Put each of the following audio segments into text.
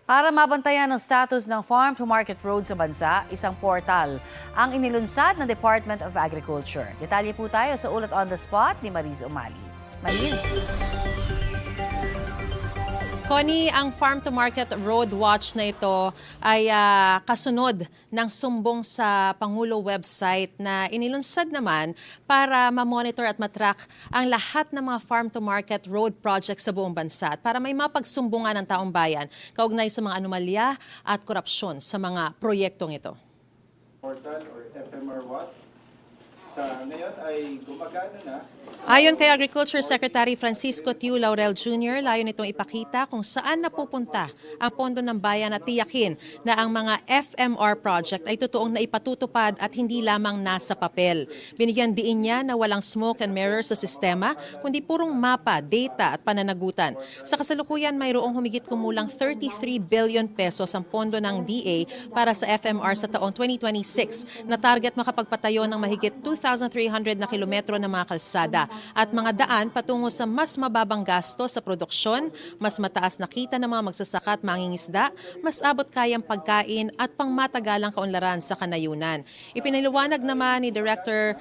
Para mabantayan ang status ng farm-to-market road sa bansa, isang portal ang inilunsad ng Department of Agriculture. Detalye po tayo sa ulat on the spot ni Mariz Umali. Mariz. Connie, ang Farm to Market Road Watch na ito ay kasunod ng sumbong sa Pangulo website na inilunsad naman para ma-monitor at matrack ang lahat ng mga farm to market road projects sa buong bansa at para may mapagsumbungan ng taong bayan kaugnay sa mga anomalya at korupsyon sa mga proyektong ito. Portal or FMR Watts sa ngayon ay gumagana na. Ayon kay Agriculture Secretary Francisco Tiu Laurel Jr., layo nitong ipakita kung saan napupunta ang pondo ng bayan at tiyakin na ang mga FMR project ay totoong naipatutupad at hindi lamang nasa papel. Binigyan diin niya na walang smoke and mirrors sa sistema, kundi purong mapa, data at pananagutan. Sa kasalukuyan, mayroong humigit kumulang 33 billion pesos ang pondo ng DA para sa FMR sa taong 2026 na target makapagpatayo ng mahigit 2,300 na kilometro ng mga kalsada at mga daan patungo sa mas mababang gasto sa produksyon, mas mataas na kita ng mga magsasaka at mangingisda, mas abot kayang pagkain at pangmatagalang kaunlaran sa kanayunan. Ipinaliwanag naman ni Director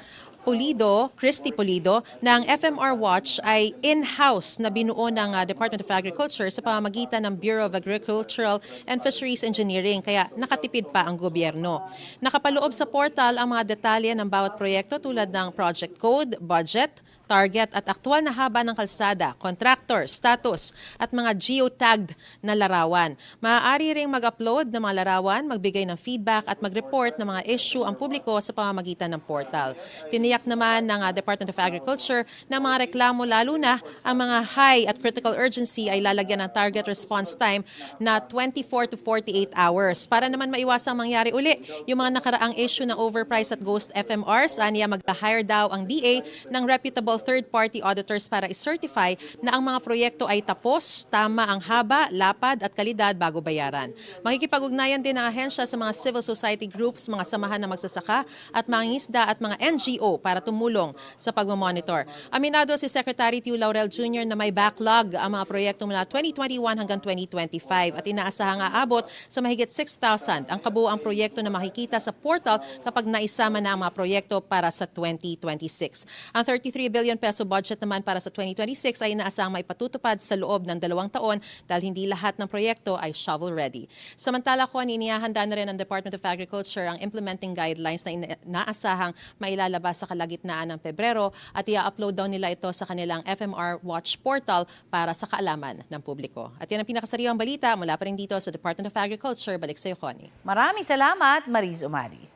Christy Pulido, na ang FMR Watch ay in-house na binuo ng Department of Agriculture sa pamamagitan ng Bureau of Agricultural and Fisheries Engineering, kaya nakatipid pa ang gobyerno. Nakapaloob sa portal ang mga detalye ng bawat proyekto tulad ng project code, budget, target at aktwal na haba ng kalsada, contractor, status at mga geotagged na larawan. Maaari ring mag-upload ng mga larawan, magbigay ng feedback at mag-report ng mga issue ang publiko sa pamamagitan ng portal. Tiniyak naman ng Department of Agriculture na mga reklamo lalo na ang mga high at critical urgency ay lalagyan ng target response time na 24 to 48 hours. Para naman maiwasang mangyari uli yung mga nakaraang issue ng overprice at ghost FMRs, aniya mag-hire daw ang DA ng reputable third-party auditors para i-certify na ang mga proyekto ay tapos, tama ang haba, lapad at kalidad bago bayaran. Makikipag-ugnayan din ang ahensya sa mga civil society groups, mga samahan ng magsasaka at mangingisda at mga NGO para tumulong sa pagmamonitor. Aminado si Secretary Tiu Laurel Jr. na may backlog ang mga proyekto mula 2021 hanggang 2025 at inaasahang aabot sa mahigit 6,000 ang kabuuang proyekto na makikita sa portal kapag naisama na ang mga proyekto para sa 2026. Ang 33 billion peso budget naman para sa 2026 ay inaasahang maipatutupad sa loob ng 2 taon dahil hindi lahat ng proyekto ay shovel-ready. Samantala ko, inihahanda na rin ng Department of Agriculture ang implementing guidelines na inaasahang mailalabas sa kalagitnaan ng Pebrero at i-upload daw nila ito sa kanilang FMR Watch portal para sa kaalaman ng publiko. At yan ang pinakasariwang balita mula pa rin dito sa Department of Agriculture. Balik sa iyo, Connie. Maraming salamat, Mariz Umali.